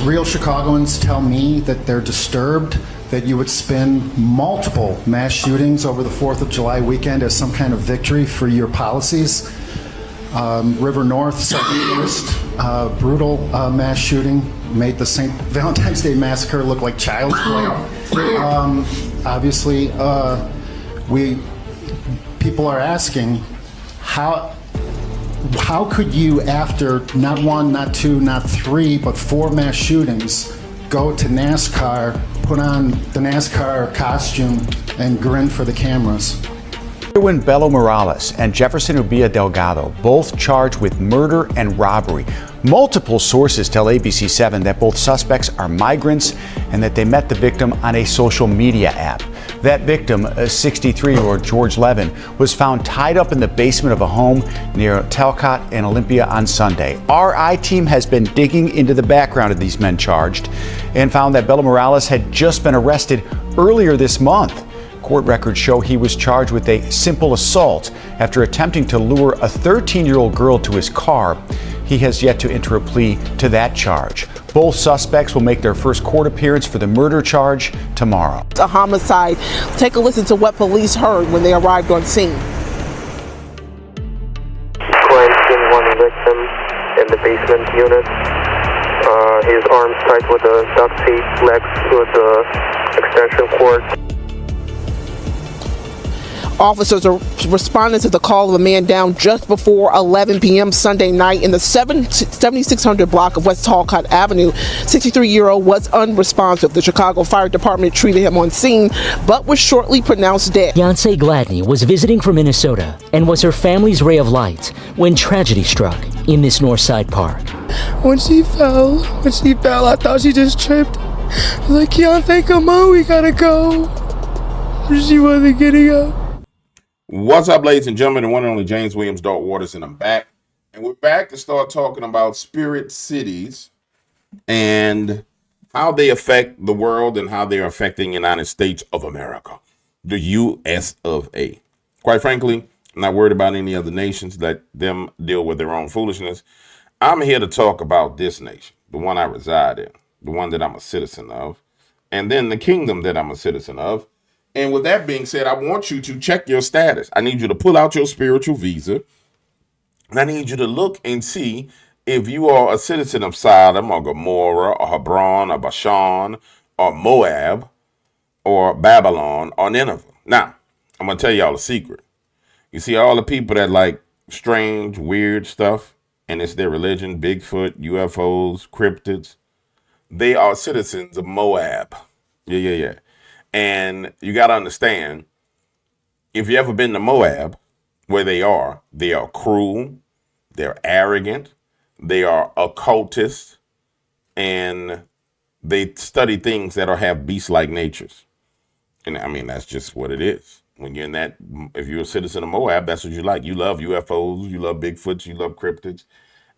real Chicagoans tell me that they're disturbed that you would spin multiple mass shootings over the 4th of July weekend as some kind of victory for your policies. River North, 71st, brutal mass shooting, made the St. Valentine's Day Massacre look like child's play. Obviously, people are asking, how could you, after not one, not two, not three, but 4 mass shootings, go to NASCAR, put on the NASCAR costume, and grin for the cameras? Ballen Morales and Jefferson Ubia Delgado, both charged with murder and robbery. Multiple sources tell ABC7 that both suspects are migrants and that they met the victim on a social media app. That victim, a 63-year-old George Levin, was found tied up in the basement of a home near Talcott and Olympia on Sunday. Our I-team has been digging into the background of these men charged and found that Ballen Morales had just been arrested earlier this month. Court records show he was charged with a simple assault after attempting to lure a 13-year-old girl to his car. He has yet to enter a plea to that charge. Both suspects will make their first court appearance for the murder charge tomorrow. A homicide. Take a listen to what police heard when they arrived on scene. Crime scene, 1 victim in the basement unit. His arms tied with a duct tape, legs with a extension cord. Officers are responding to the call of a man down just before 11 p.m. Sunday night in the 7600 block of West Talcott Avenue. 63-year-old was unresponsive. The Chicago Fire Department treated him on scene, but was shortly pronounced dead. Beyonce Gladney was visiting from Minnesota and was her family's ray of light when tragedy struck in this Northside park. When she fell, I thought she just tripped. I was like, Beyonce, come on, we gotta go. She wasn't getting up. What's up, ladies and gentlemen? The one and only James Williams, Dart Waters, and I'm back. And we're back to start talking about spirit cities and how they affect the world and how they're affecting the United States of America, the U.S. of A. Quite frankly, I'm not worried about any other nations. Let them deal with their own foolishness. I'm here to talk about this nation, the one I reside in, the one that I'm a citizen of, and then the kingdom that I'm a citizen of. And with that being said, I want you to check your status. I need you to pull out your spiritual visa. And I need you to look and see if you are a citizen of Sodom or Gomorrah or Hebron or Bashan or Moab or Babylon or Nineveh. Now, I'm going to tell y'all a secret. You see all the people that like strange, weird stuff, and it's their religion, Bigfoot, UFOs, cryptids. They are citizens of Moab. Yeah. And you got to understand, if you ever been to Moab, where they are cruel, they're arrogant, they are occultists, and they study things that have beast-like natures. And I mean, that's just what it is. When you're in that, if you're a citizen of Moab, that's what you like. You love UFOs, you love Bigfoots, you love cryptids.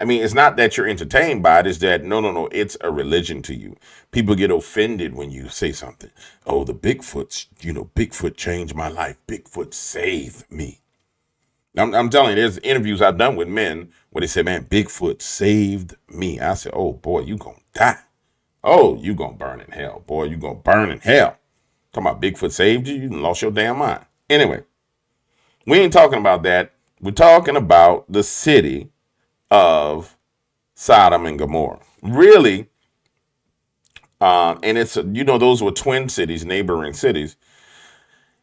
I mean, it's not that you're entertained by it. It's that, no, it's a religion to you. People get offended when you say something. Oh, the Bigfoots, Bigfoot changed my life. Bigfoot saved me. I'm telling you, there's interviews I've done with men where they say, man, Bigfoot saved me. I said, oh, boy, you going to die. Oh, you going to burn in hell. Boy, you going to burn in hell. Talking about Bigfoot saved you? You lost your damn mind. Anyway, we ain't talking about that. We're talking about the city of Sodom and Gomorrah. Really, and it's, those were twin cities, neighboring cities.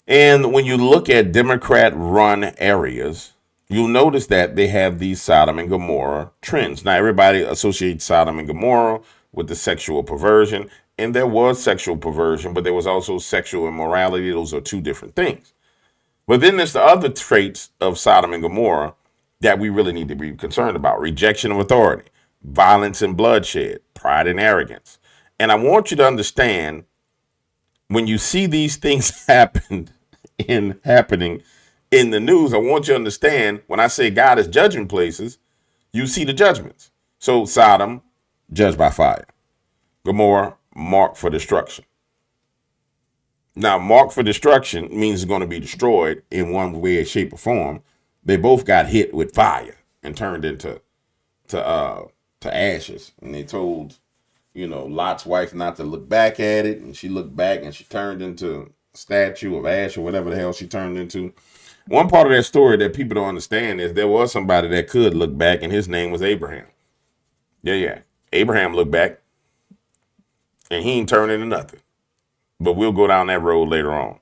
And when you look at Democrat-run areas, you'll notice that they have these Sodom and Gomorrah trends. Now, everybody associates Sodom and Gomorrah with the sexual perversion, and there was sexual perversion, but there was also sexual immorality. Those are two different things. But then there's the other traits of Sodom and Gomorrah that we really need to be concerned about. Rejection of authority, violence and bloodshed, pride and arrogance. And I want you to understand, when you see these things happening in the news, I want you to understand, when I say God is judging places, you see the judgments. So Sodom, judged by fire. Gomorrah, marked for destruction. Now, marked for destruction means it's going to be destroyed in one way, shape, or form. They both got hit with fire and turned into ashes. And they told Lot's wife not to look back at it, and she looked back and she turned into a statue of ash or whatever the hell she turned into. One part of that story that people don't understand is there was somebody that could look back, and his name was Abraham. Yeah. Abraham looked back, and he ain't turned into nothing. But we'll go down that road later on.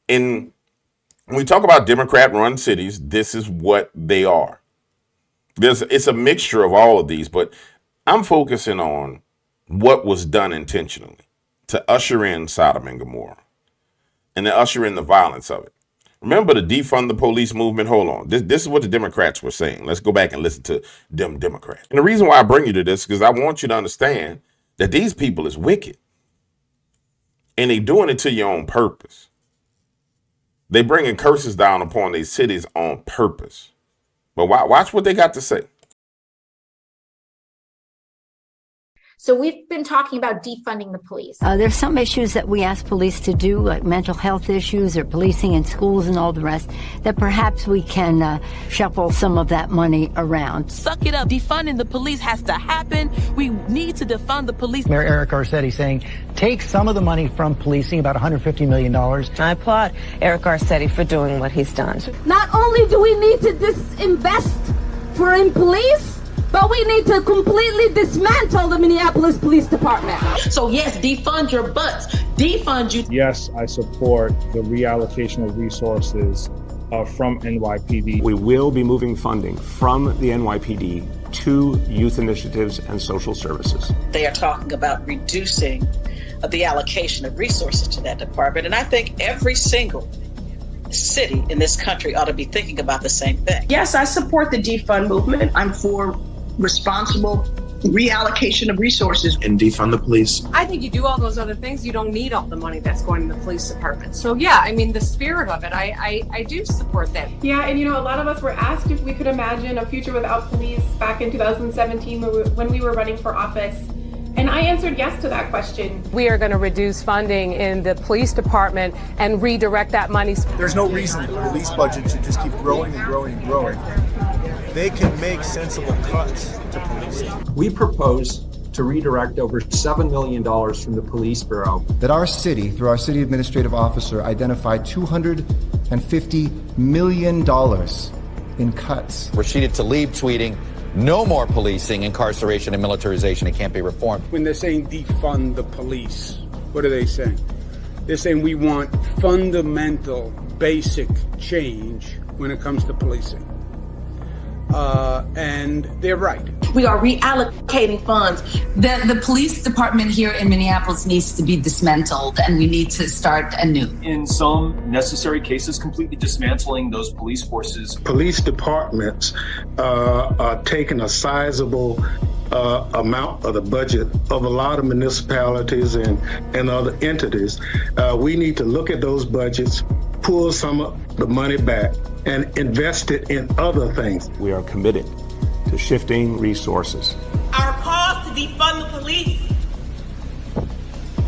And when we talk about Democrat-run cities, this is what they are. It's a mixture of all of these, but I'm focusing on what was done intentionally to usher in Sodom and Gomorrah and to usher in the violence of it. Remember the defund the police movement? Hold on. This is what the Democrats were saying. Let's go back and listen to them Democrats. And the reason why I bring you to this is because I want you to understand that these people is wicked. And they doing it to your own purpose. They bringing curses down upon these cities on purpose. But watch what they got to say. So we've been talking about defunding the police. There's some issues that we ask police to do, like mental health issues or policing in schools and all the rest, that perhaps we can shuffle some of that money around. Suck it up. Defunding the police has to happen. We need to defund the police. Mayor Eric Garcetti saying, take some of the money from policing, about $150 million. I applaud Eric Garcetti for doing what he's done. Not only do we need to disinvest in police, but we need to completely dismantle the Minneapolis Police Department. So yes, defund your butts. Defund you. Yes, I support the reallocation of resources from NYPD. We will be moving funding from the NYPD to youth initiatives and social services. They are talking about reducing the allocation of resources to that department. And I think every single city in this country ought to be thinking about the same thing. Yes, I support the defund movement. I'm for responsible reallocation of resources. And defund the police. I think you do all those other things, you don't need all the money that's going in the police department. So yeah, I mean, the spirit of it, I do support that. Yeah, and a lot of us were asked if we could imagine a future without police back in 2017 when we were running for office. And I answered yes to that question. We are going to reduce funding in the police department and redirect that money. There's no reason the police budget should just keep growing and growing and growing. They can make sensible cuts to policing. We propose to redirect over $7 million from the police bureau. That our city, through our city administrative officer, identified $250 million in cuts. Rashida Tlaib tweeting, no more policing, incarceration, and militarization. It can't be reformed. When they're saying defund the police, what are they saying? They're saying we want fundamental, basic change when it comes to policing. And they're right. We are reallocating funds. The police department here in Minneapolis needs to be dismantled, and we need to start anew. In some necessary cases, completely dismantling those police forces. Police departments are taking a sizable amount of the budget of a lot of municipalities and other entities. We need to look at those budgets, pull some of the money back, and invest it in other things. We are committed to shifting resources. Our calls to defund the police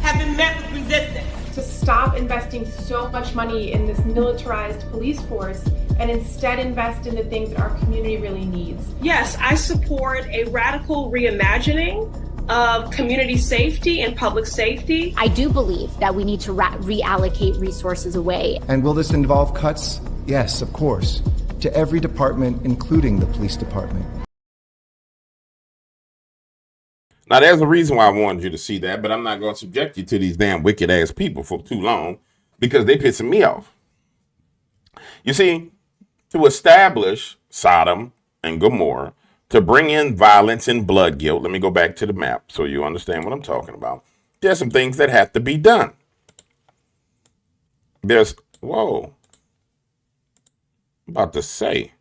have been met with resistance. To stop investing so much money in this militarized police force and instead invest in the things that our community really needs. Yes, I support a radical reimagining of community safety and public safety. I do believe that we need to reallocate resources away. And will this involve cuts? Yes, of course, to every department, including the police department. Now, there's a reason why I wanted you to see that, but I'm not going to subject you to these damn wicked ass people for too long because they pissing me off. You see, to establish Sodom and Gomorrah, to bring in violence and blood guilt, let me go back to the map so you understand what I'm talking about. There's some things that have to be done. Whoa. I'm about to say,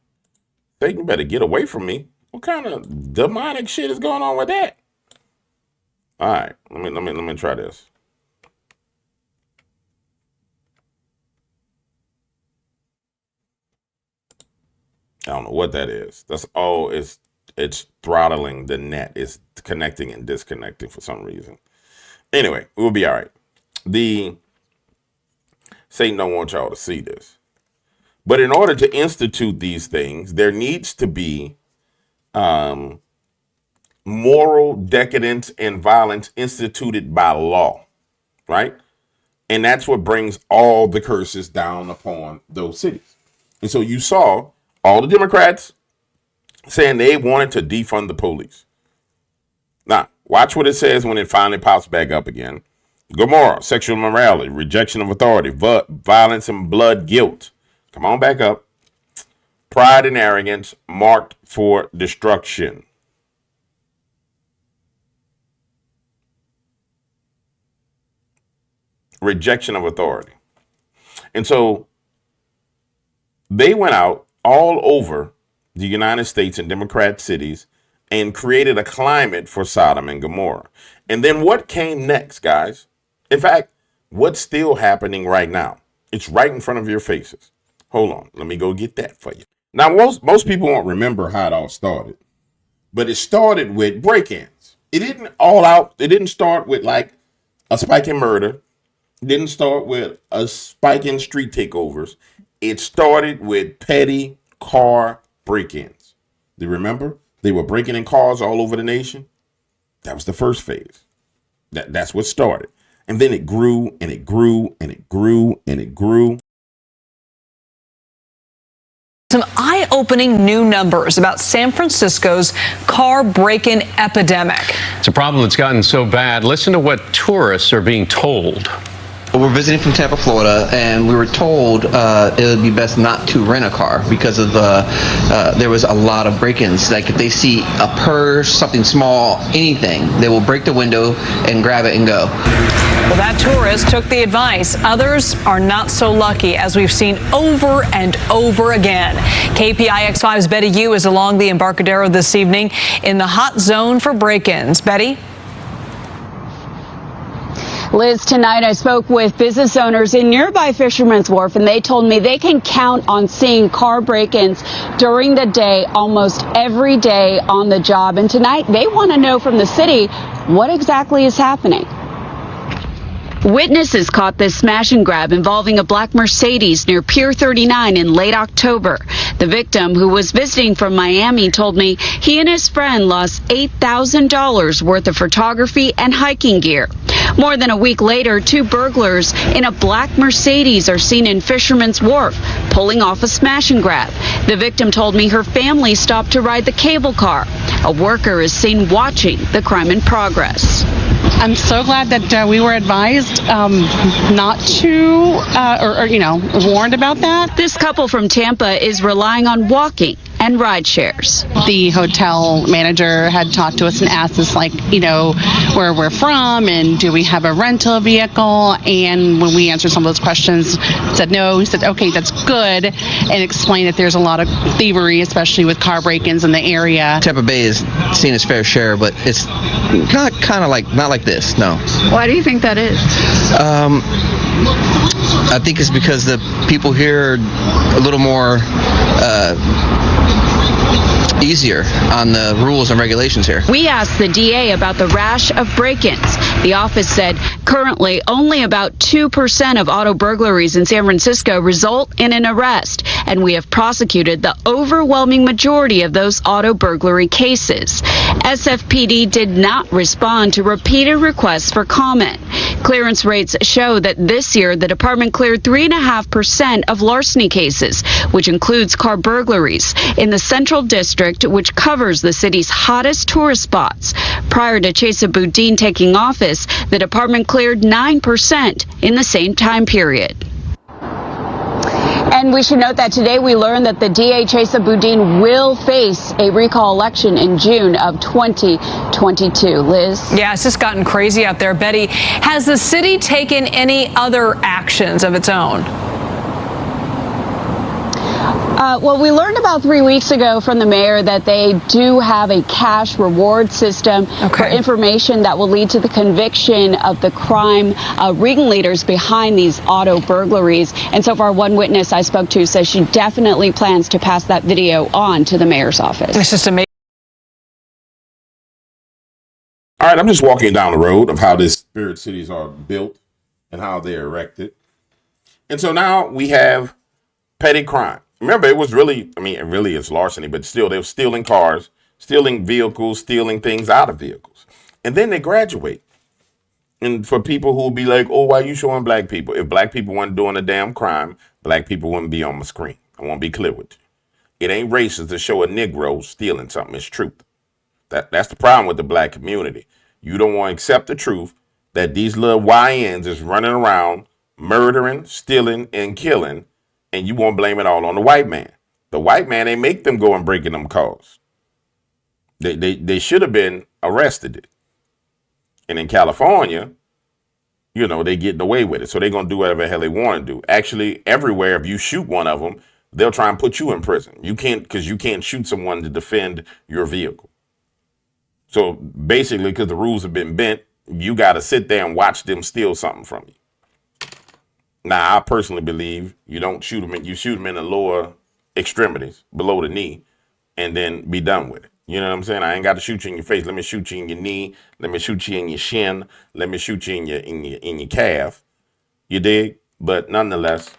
Satan better get away from me. What kind of demonic shit is going on with that? All right, let me try this. I don't know what that is. That's all. It's throttling the net. It's connecting and disconnecting for some reason. Anyway, we'll be all right. Satan don't want y'all to see this. But in order to institute these things, there needs to be moral decadence and violence instituted by law, right? And that's what brings all the curses down upon those cities. And so you saw all the Democrats saying they wanted to defund the police. Now, watch what it says when it finally pops back up again. Gomorrah, sexual immorality, rejection of authority, violence and blood guilt. Come on back up. Pride and arrogance marked for destruction. Rejection of authority. And so they went out all over the United States and Democrat cities and created a climate for Sodom and Gomorrah. And then what came next, guys? In fact, what's still happening right now? It's right in front of your faces. Hold on. Let me go get that for you. Now, most people won't remember how it all started, but it started with break-ins. It didn't start with like a spike in murder. It didn't start with a spike in street takeovers. It started with petty car break-ins. Do you remember? They were breaking in cars all over the nation. That was the first phase. That's what started. And then it grew and it grew and it grew and it grew. Some eye-opening new numbers about San Francisco's car break-in epidemic. It's a problem that's gotten so bad. Listen to what tourists are being told. We're visiting from Tampa, Florida, and we were told it would be best not to rent a car because of there was a lot of break-ins. Like if they see a purse, something small, anything, they will break the window and grab it and go. Well, that tourist took the advice. Others are not so lucky, as we've seen over and over again. KPIX5's Betty Yu is along the Embarcadero this evening in the hot zone for break-ins. Betty? Liz, tonight I spoke with business owners in nearby Fisherman's Wharf, and they told me they can count on seeing car break-ins during the day, almost every day on the job. And tonight they want to know from the city what exactly is happening. Witnesses caught this smash and grab involving a black Mercedes near Pier 39 in late October. The victim, who was visiting from Miami, told me he and his friend lost $8,000 worth of photography and hiking gear. More than a week later, two burglars in a black Mercedes are seen in Fisherman's Wharf, pulling off a smash and grab. The victim told me her family stopped to ride the cable car. A worker is seen watching the crime in progress. I'm so glad that we were advised not to, warned about that. This couple from Tampa is relying on walking and ride shares. The hotel manager had talked to us and asked us, where we're from and do we have a rental vehicle? And when we answered some of those questions, said no. He said, okay, that's good, and explained that there's a lot of thievery, especially with car break-ins in the area. Tampa Bay is seen its fair share, but it's not like this, no. Why do you think that is? I think it's because the people here are a little more easier on the rules and regulations here. We asked the DA about the rash of break-ins. The office said currently only about 2% of auto burglaries in San Francisco result in an arrest, and we have prosecuted the overwhelming majority of those auto burglary cases. SFPD did not respond to repeated requests for comment. Clearance rates show that this year the department cleared 3.5% of larceny cases, which includes car burglaries, in the Central District, which covers the city's hottest tourist spots. Prior to Chesa Boudin taking office, the department cleared 9% in the same time period. And we should note that today we learned that the DA Chesa Boudin will face a recall election in June of 2022. Liz? Yeah, it's just gotten crazy out there. Betty, has the city taken any other actions of its own? Well, we learned about 3 weeks ago from the mayor that they do have a cash reward system for information that will lead to the conviction of the crime ringleaders behind these auto burglaries. And so far, one witness I spoke to says she definitely plans to pass that video on to the mayor's office. It's just amazing. All right, I'm just walking down the road of how these spirit cities are built and how they're erected. And so now we have petty crime. Remember, it was really, it really is larceny, but still, they were stealing cars, stealing vehicles, stealing things out of vehicles. And then they graduate. And for people who will be like, oh, why are you showing black people? If black people weren't doing a damn crime, black people wouldn't be on my screen. I want to be clear with you. It ain't racist to show a Negro stealing something. It's truth. That's the problem with the black community. You don't want to accept the truth that these little YNs is running around murdering, stealing, and killing, and you won't blame it all on the white man. The white man ain't make them go and break in them cars. They should have been arrested. And in California, you know, they getting away with it. So they're going to do whatever the hell they want to do. Actually, everywhere, if you shoot one of them, they'll try and put you in prison. You can't, because you can't shoot someone to defend your vehicle. So basically, because the rules have been bent, you got to sit there and watch them steal something from you. Now, I personally believe you don't shoot them, you shoot them in the lower extremities, below the knee, and then be done with it. You know what I'm saying? I ain't got to shoot you in your face. Let me shoot you in your knee. Let me shoot you in your shin. Let me shoot you in your calf. You dig? But nonetheless,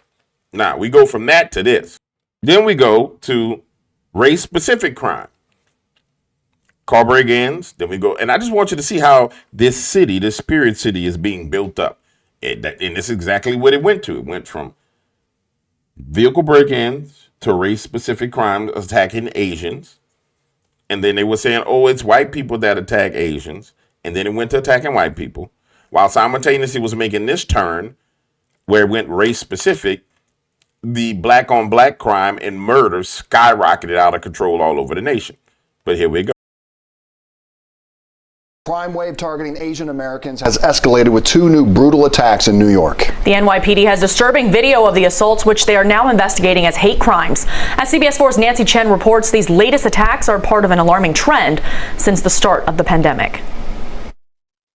now we go from that to this. Then we go to race-specific crime. Car break-ins. Then we go, and I just want you to see how this city, this spirit city, is being built up. And this is exactly what it went to. It went from vehicle break-ins to race-specific crimes attacking Asians. And then they were saying, oh, it's white people that attack Asians. And then it went to attacking white people. While simultaneously was making this turn where it went race specific, the black on black crime and murder skyrocketed out of control all over the nation. But here we go. Crime wave targeting Asian Americans has escalated with 2 new brutal attacks in New York. The NYPD has disturbing video of the assaults, which they are now investigating as hate crimes. As CBS 4's Nancy Chen reports, these latest attacks are part of an alarming trend since the start of the pandemic.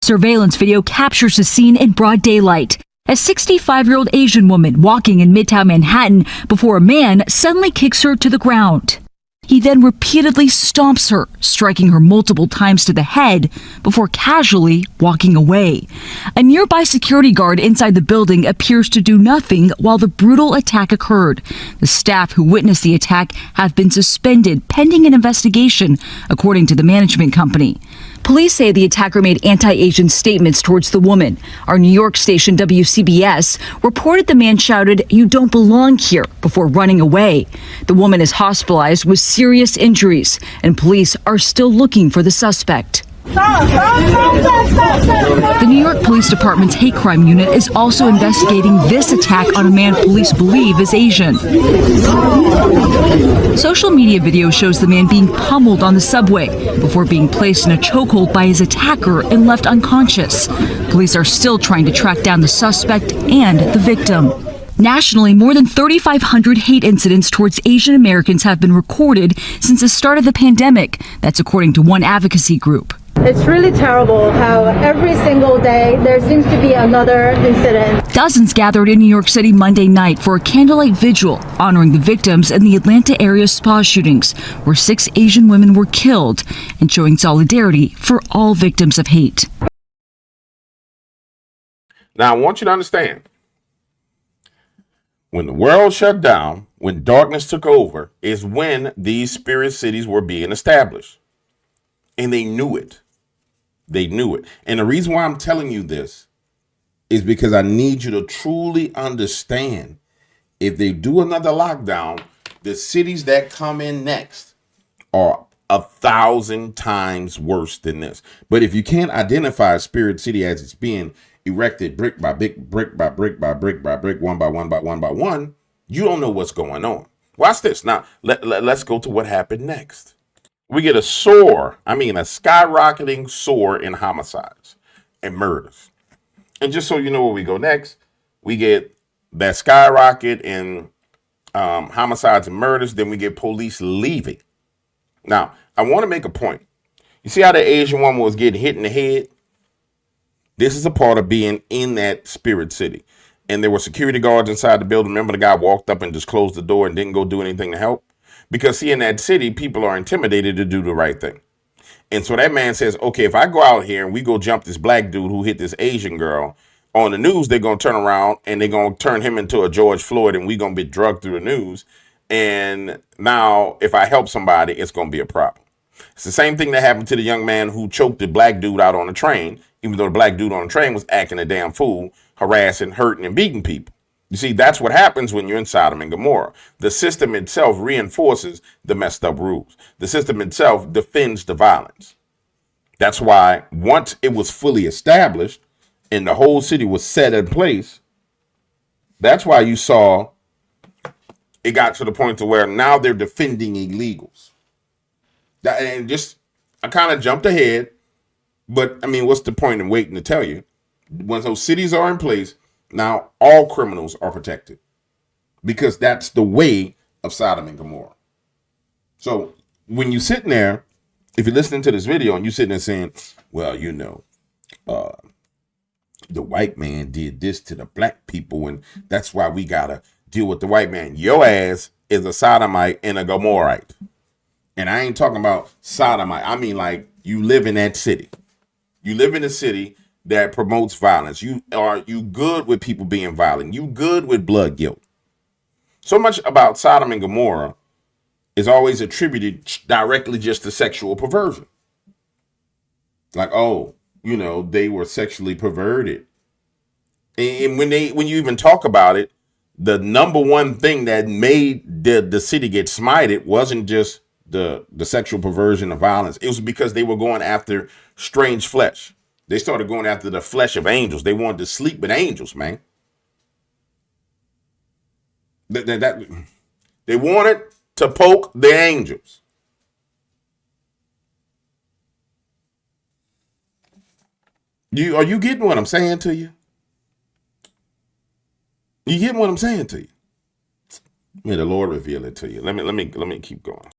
Surveillance video captures the scene in broad daylight. A 65-year-old Asian woman walking in Midtown Manhattan before a man suddenly kicks her to the ground. He then repeatedly stomps her, striking her multiple times to the head before casually walking away. A nearby security guard inside the building appears to do nothing while the brutal attack occurred. The staff who witnessed the attack have been suspended pending an investigation, according to the management company. Police say the attacker made anti-Asian statements towards the woman. Our New York station WCBS reported the man shouted, "You don't belong here," before running away. The woman is hospitalized with serious injuries, and police are still looking for the suspect. The New York Police Department's hate crime unit is also investigating this attack on a man police believe is Asian. Social media video shows the man being pummeled on the subway before being placed in a chokehold by his attacker and left unconscious. Police are still trying to track down the suspect and the victim. Nationally, more than 3,500 hate incidents towards Asian Americans have been recorded since the start of the pandemic. That's according to one advocacy group. It's really terrible how every single day there seems to be another incident. Dozens gathered in New York City Monday night for a candlelight vigil honoring the victims in the Atlanta area spa shootings, where 6 Asian women were killed, and showing solidarity for all victims of hate. Now, I want you to understand, when the world shut down, when darkness took over, is when these spirit cities were being established. And they knew it. They knew it. And the reason why I'm telling you this is because I need you to truly understand, if they do another lockdown, the cities that come in next are 1,000 times worse than this. But if you can't identify Spirit City as it's being erected brick by brick, brick by brick by brick by brick, one by one by one by one, you don't know what's going on. Watch this. Now, let's go to what happened next. We get a skyrocketing soar in homicides and murders. And just so you know where we go next, we get that skyrocket in homicides and murders. Then we get police leaving. Now, I want to make a point. You see how the Asian woman was getting hit in the head? This is a part of being in that spirit city. And there were security guards inside the building. Remember, the guy walked up and just closed the door and didn't go do anything to help? Because, see, in that city, people are intimidated to do the right thing. And so that man says, okay, if I go out here and we go jump this black dude who hit this Asian girl, on the news, they're going to turn around and they're going to turn him into a George Floyd, and we're going to be drugged through the news. And now if I help somebody, it's going to be a problem. It's the same thing that happened to the young man who choked the black dude out on the train, even though the black dude on the train was acting a damn fool, harassing, hurting, and beating people. You see, that's what happens when you're in Sodom and Gomorrah. The system itself reinforces the messed up rules. The system itself defends the violence. That's why once it was fully established and the whole city was set in place, that's why you saw it got to the point to where now they're defending illegals. And just, I kind of jumped ahead, but I mean, what's the point in waiting to tell you? Once those cities are in place, now all criminals are protected because that's the way of Sodom and Gomorrah. So when you're sitting there, if you're listening to this video and you're sitting there saying, well, you know, the white man did this to the black people and that's why we got to deal with the white man. Your ass is a Sodomite and a Gomorrite. And I ain't talking about Sodomite. I mean, like, you live in that city. You live in a city that promotes violence. You good with people being violent. You good with blood guilt. So much about Sodom and Gomorrah is always attributed directly just to sexual perversion. Like, oh, you know, they were sexually perverted. And when you even talk about it, the number one thing that made the city get smited wasn't just the sexual perversion of violence. It was because they were going after strange flesh. They started going after the flesh of angels. They wanted to sleep with angels, man. They wanted to poke the angels. Are you getting what I'm saying to you? You getting what I'm saying to you? May the Lord reveal it to you. Let me keep going.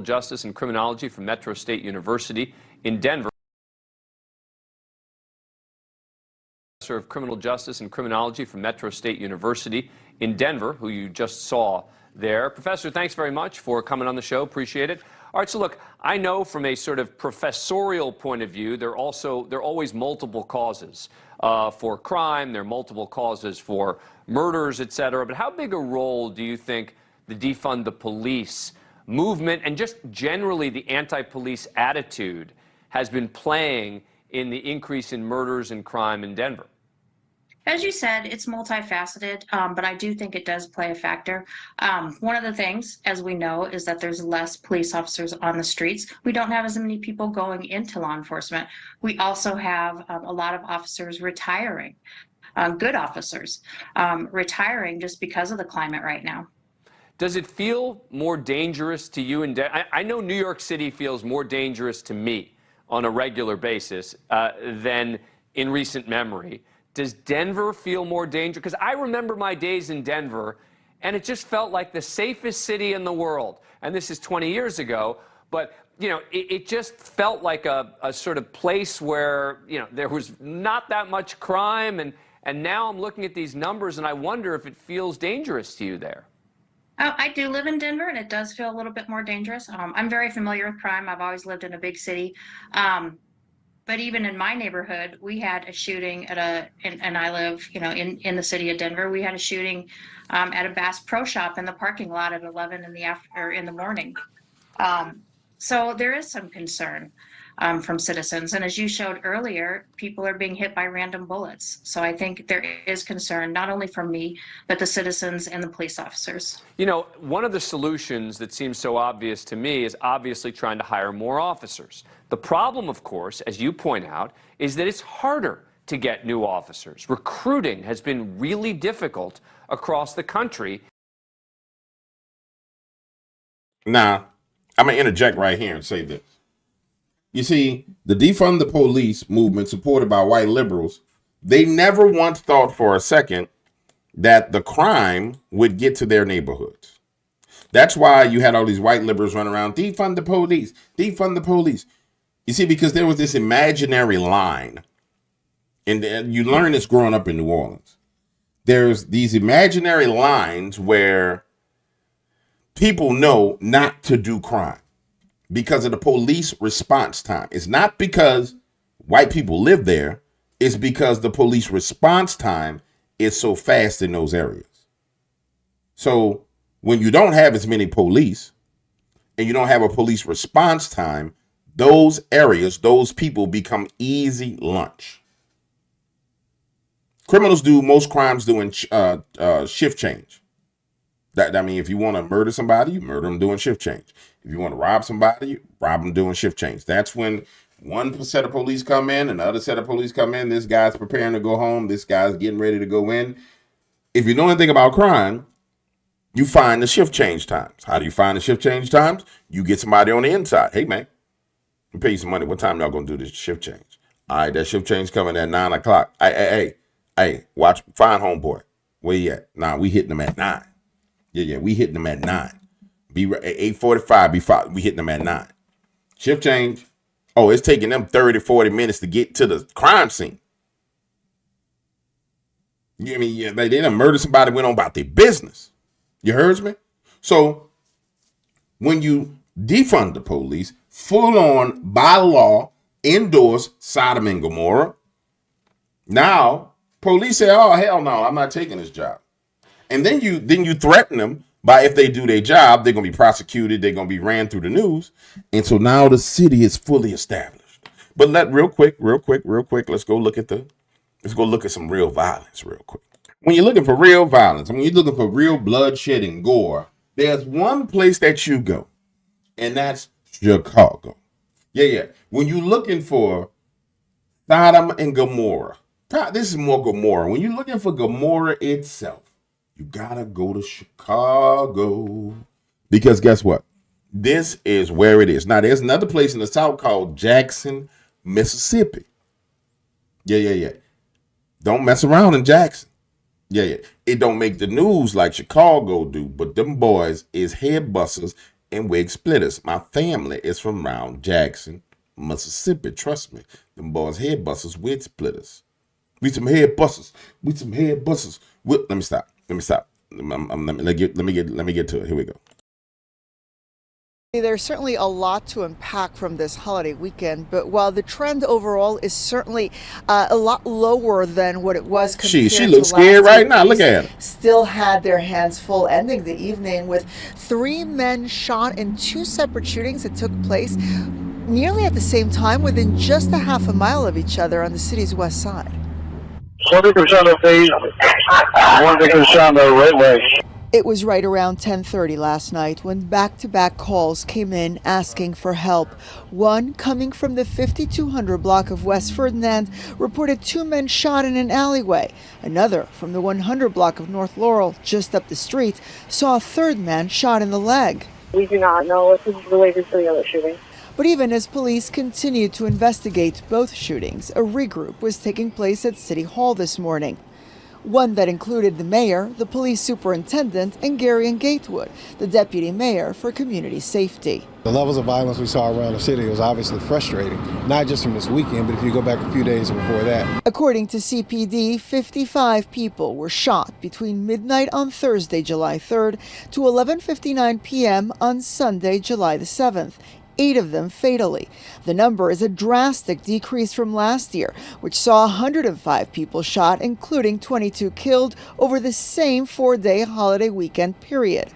Justice and Criminology from Metro State University in Denver. Professor of Criminal Justice and Criminology from Metro State University in Denver, who you just saw there. Professor, thanks very much for coming on the show. Appreciate it. All right, so look, I know from a sort of professorial point of view, there are always multiple causes for crime. There are multiple causes for murders, et cetera. But how big a role do you think the Defund the Police movement and just generally the anti-police attitude has been playing in the increase in murders and crime in Denver? As you said, it's multifaceted, but I do think it does play a factor. One of the things, as we know, is that there's less police officers on the streets. We don't have as many people going into law enforcement. We also have a lot of officers retiring, good officers retiring just because of the climate right now. Does it feel more dangerous to you? I know New York City feels more dangerous to me on a regular basis than in recent memory. Does Denver feel more dangerous? Because I remember my days in Denver, and it just felt like the safest city in the world. And this is 20 years ago, but you know, it just felt like a sort of place where, you know, there was not that much crime. And now I'm looking at these numbers, and I wonder if it feels dangerous to you there. I do live in Denver, and it does feel a little bit more dangerous. I'm very familiar with crime. I've always lived in a big city. But even in my neighborhood, we had a shooting and I live, you know, in the city of Denver. We had a shooting at a Bass Pro Shop in the parking lot at 11 in the morning. So there is some concern from citizens. And as you showed earlier, people are being hit by random bullets. So I think there is concern, not only from me, but the citizens and the police officers. You know, one of the solutions that seems so obvious to me is obviously trying to hire more officers. The problem, of course, as you point out, is that it's harder to get new officers. Recruiting has been really difficult across the country. Now, I'm going to interject right here and say this. You see, the Defund the Police movement supported by white liberals, they never once thought for a second that the crime would get to their neighborhoods. That's why you had all these white liberals running around, defund the police, defund the police. You see, because there was this imaginary line, and you learn this growing up in New Orleans. There's these imaginary lines where people know not to do crime because of the police response time. It's not because white people live there. It's because the police response time is so fast in those areas. So when you don't have as many police, and you don't have a police response time, those areas, those people become easy lunch. Criminals do most crimes doing shift change. I mean, if you want to murder somebody, you murder them doing shift change. If you want to rob somebody, you rob them doing shift change. That's when one set of police come in, another set of police come in. This guy's preparing to go home. This guy's getting ready to go in. If you know anything about crime, you find the shift change times. How do you find the shift change times? You get somebody on the inside. Hey, man, we pay you some money. What time y'all going to do this shift change? All right, that shift change coming at 9 o'clock. Hey, watch, find homeboy. Where you at? Nah, we hitting them at 9. Yeah, we hitting them at 9. Be at 8:45. We hitting them at 9. Shift change. Oh, it's taking them 30, 40 minutes to get to the crime scene. I mean, yeah, they done murdered somebody, went on about their business. You heard me? So when you defund the police, full on by law, endorse Sodom and Gomorrah, now police say, oh, hell no, I'm not taking this job. And then you threaten them by, if they do their job, they're going to be prosecuted. They're going to be ran through the news. And so now the city is fully established. But real quick, let's go look at some real violence real quick. When you're looking for real violence, when you're looking for real bloodshed and gore, there's one place that you go, and that's Chicago. Yeah. When you're looking for Sodom and Gomorrah, this is more Gomorrah. When you're looking for Gomorrah itself, you gotta go to Chicago. Because guess what? This is where it is. Now, there's another place in the South called Jackson, Mississippi. Yeah. Don't mess around in Jackson. Yeah. It don't make the news like Chicago do, but them boys is head busters and wig splitters. My family is from around Jackson, Mississippi. Trust me. Them boys head busters, wig splitters. We some head busters. Let me stop. Let me get to it. Here we go. There's certainly a lot to unpack from this holiday weekend, but while the trend overall is certainly a lot lower than what it was compared she looks scared right now. Look at her. Still had their hands full, ending the evening with 3 men shot in 2 separate shootings that took place nearly at the same time within just a half a mile of each other on the city's west side. 20% of these, 1% the right way. It was right around 10:30 last night when back-to-back calls came in asking for help. One coming from the 5200 block of West Ferdinand reported 2 men shot in an alleyway. Another from the 100 block of North Laurel, just up the street, saw a 3rd man shot in the leg. We do not know if this is related to the other shooting. But even as police continued to investigate both shootings, a regroup was taking place at City Hall this morning. One that included the mayor, the police superintendent, and Gary and Gatewood, the deputy mayor for community safety. The levels of violence we saw around the city was obviously frustrating, not just from this weekend, but if you go back a few days before that. According to CPD, 55 people were shot between midnight on Thursday, July 3rd, to 11:59 p.m. on Sunday, July the 7th. 8 of them fatally. The number is a drastic decrease from last year, which saw 105 people shot, including 22 killed over the same 4-day holiday weekend period.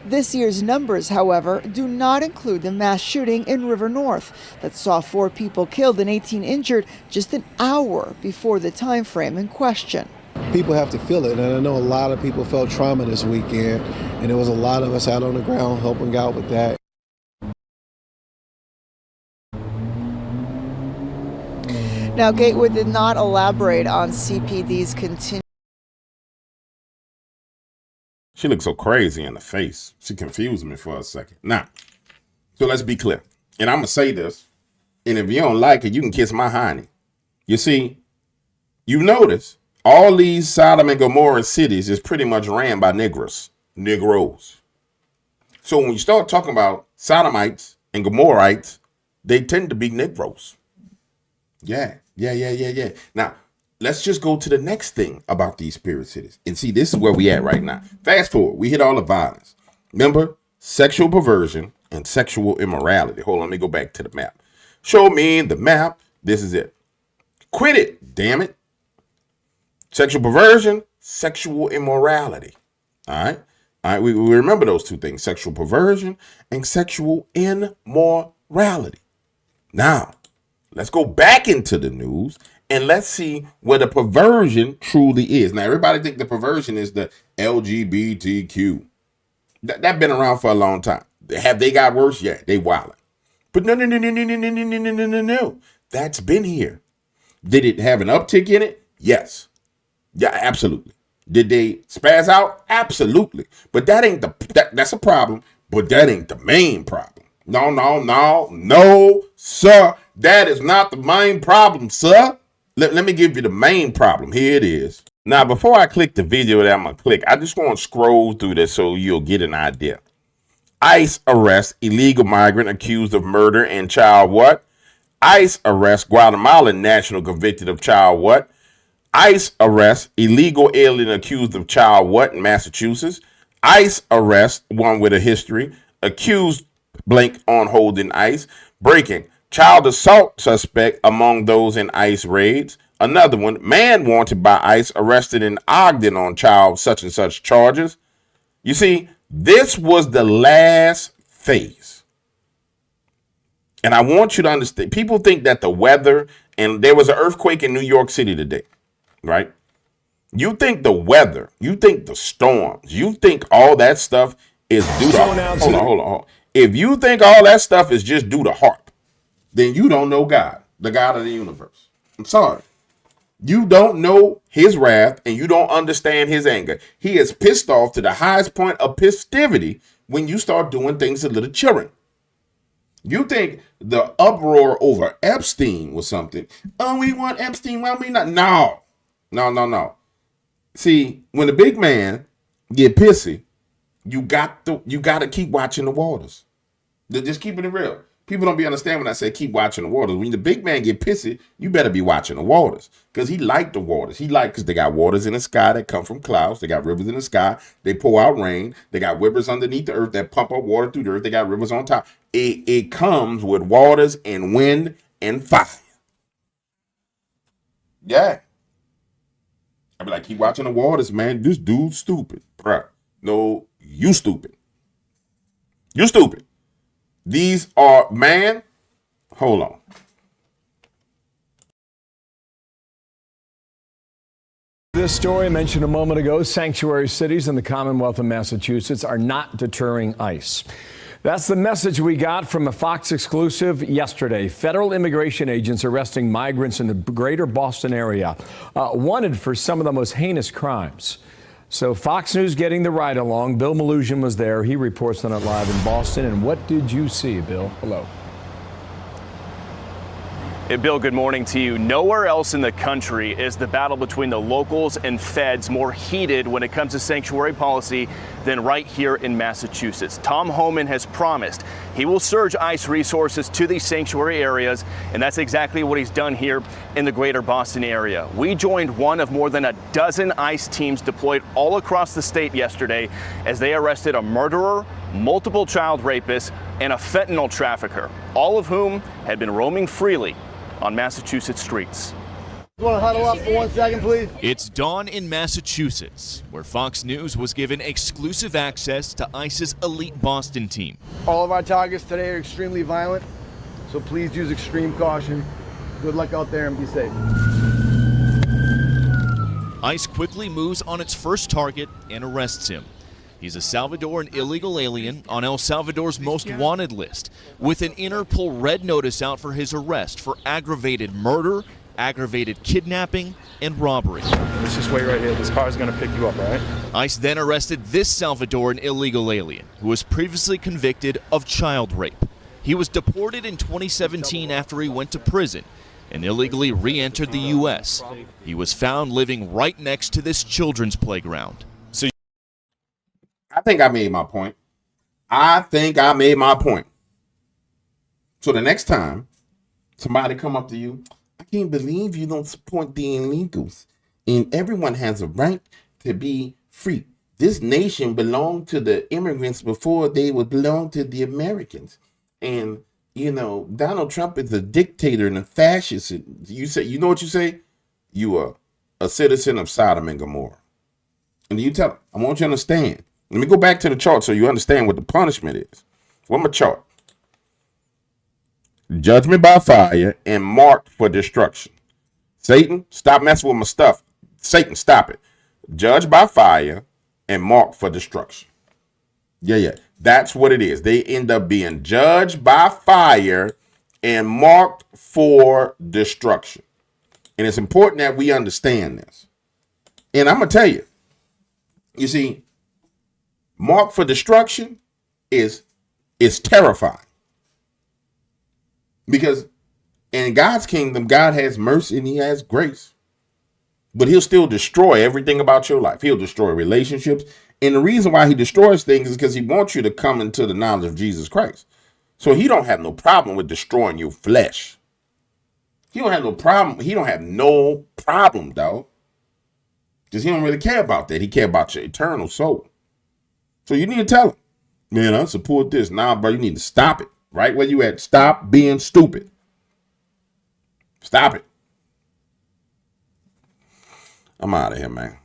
This year's numbers, however, do not include the mass shooting in River North that saw 4 people killed and 18 injured just an hour before the time frame in question. People have to feel it, and I know a lot of people felt trauma this weekend, and there was a lot of us out on the ground helping out with that. Now, Gatewood did not elaborate on CPD's continued. She looked so crazy in the face. She confused me for a second. Now, so let's be clear. And I'm going to say this, and if you don't like it, you can kiss my hiney. You see, you notice all these Sodom and Gomorrah cities is pretty much ran by Negroes. So when you start talking about Sodomites and Gomorrites, they tend to be Negroes. Yeah. Now, let's just go to the next thing about these spirit cities. And see, this is where we at right now. Fast forward, we hit all the violence. Remember, sexual perversion and sexual immorality. Hold on, let me go back to the map. Show me the map. This is it. Quit it, damn it. Sexual perversion, sexual immorality. All right. All right, we remember those two things: sexual perversion and sexual immorality. Now, let's go back into the news and let's see where the perversion truly is. Now, everybody think the perversion is the LGBTQ. That's been around for a long time. Have they got worse? Yeah, they wildin'. But no. That's been here. Did it have an uptick in it? Yes. Yeah, absolutely. Did they spaz out? Absolutely. But that ain't that's a problem, but that ain't the main problem. No, sir. That is not the main problem, sir. Let me give you the main problem. Here it is. Now, before I click the video that I'm going to click, I just want to scroll through this so you'll get an idea. ICE arrests illegal migrant accused of murder and child what? ICE arrests Guatemalan national convicted of child what? ICE arrests illegal alien accused of child what in Massachusetts? ICE arrests one with a history, accused blank on hold in ICE. Breaking, child assault suspect among those in ICE raids. Another one, man wanted by ICE arrested in Ogden on child such and such charges. You see, this was the last phase. And I want you to understand, people think that the weather, and there was an earthquake in New York City today, right? You think the weather, you think the storms, you think all that stuff is due to, hold on. If you think all that stuff is just due to HAARP, then you don't know God, the God of the universe. I'm sorry. You don't know his wrath and you don't understand his anger. He is pissed off to the highest point of festivity when you start doing things to little children. You think the uproar over Epstein was something. Oh, we want Epstein. Why we not? No. See, when the big man get pissy, you got to keep watching the waters. Just keeping it real. People don't be understand when I say keep watching the waters. When the big man get pissy, you better be watching the waters because he like the waters. Because they got waters in the sky that come from clouds. They got rivers in the sky. They pour out rain. They got rivers underneath the earth that pump up water through the earth. They got rivers on top. It comes with waters and wind and fire. Yeah. I be like, keep watching the waters, man. This dude's stupid. Bruh. No, you stupid. You stupid. These are, man, hold on. This story I mentioned a moment ago, sanctuary cities in the Commonwealth of Massachusetts are not deterring ICE. That's the message we got from a Fox exclusive yesterday. Federal immigration agents arresting migrants in the greater Boston area, wanted for some of the most heinous crimes. So Fox News getting the ride along. Bill Malusian was there. He reports on it live in Boston. And what did you see, Bill? Hello. Hey, Bill, good morning to you. Nowhere else in the country is the battle between the locals and feds more heated when it comes to sanctuary policy than right here in Massachusetts. Tom Homan has promised he will surge ICE resources to these sanctuary areas, and that's exactly what he's done here in the greater Boston area. We joined one of more than a dozen ICE teams deployed all across the state yesterday as they arrested a murderer, multiple child rapists, and a fentanyl trafficker, all of whom had been roaming freely on Massachusetts streets. You want to huddle up for 1 second, please? It's dawn in Massachusetts, where Fox News was given exclusive access to ICE's elite Boston team. All of our targets today are extremely violent, so please use extreme caution. Good luck out there and be safe. ICE quickly moves on its first target and arrests him. He's a Salvadoran illegal alien on El Salvador's most wanted list, with an Interpol red notice out for his arrest for aggravated murder, aggravated kidnapping, and robbery. Let's just wait right here. This car is going to pick you up, all right? ICE then arrested this Salvadoran illegal alien, who was previously convicted of child rape. He was deported in 2017 after he went to prison and illegally re-entered the U.S. He was found living right next to this children's playground. I think I made my point. So the next time somebody come up to you, I can't believe you don't support the illegals. And everyone has a right to be free. This nation belonged to the immigrants before they would belong to the Americans. And, you know, Donald Trump is a dictator and a fascist. You say, you know what you say? You are a citizen of Sodom and Gomorrah. And you tell them, I want you to understand, Let me go back to the chart so you understand what the punishment is. What's my chart? Judgment by fire and marked for destruction. Satan, stop messing with my stuff. Satan, stop it. Judged by fire and marked for destruction. Yeah. That's what it is. They end up being judged by fire and marked for destruction. And it's important that we understand this. And I'm going to tell you, you see, marked for destruction is terrifying. Because in God's kingdom, God has mercy and he has grace. But he'll still destroy everything about your life. He'll destroy relationships. And the reason why he destroys things is because he wants you to come into the knowledge of Jesus Christ. So he don't have no problem with destroying your flesh. He don't have no problem. He don't have no problem, dog. Because he don't really care about that. He care about your eternal soul. So you need to tell him, man, I support this. Nah, bro, you need to stop it. Right where you at. Stop being stupid. Stop it. I'm out of here, man.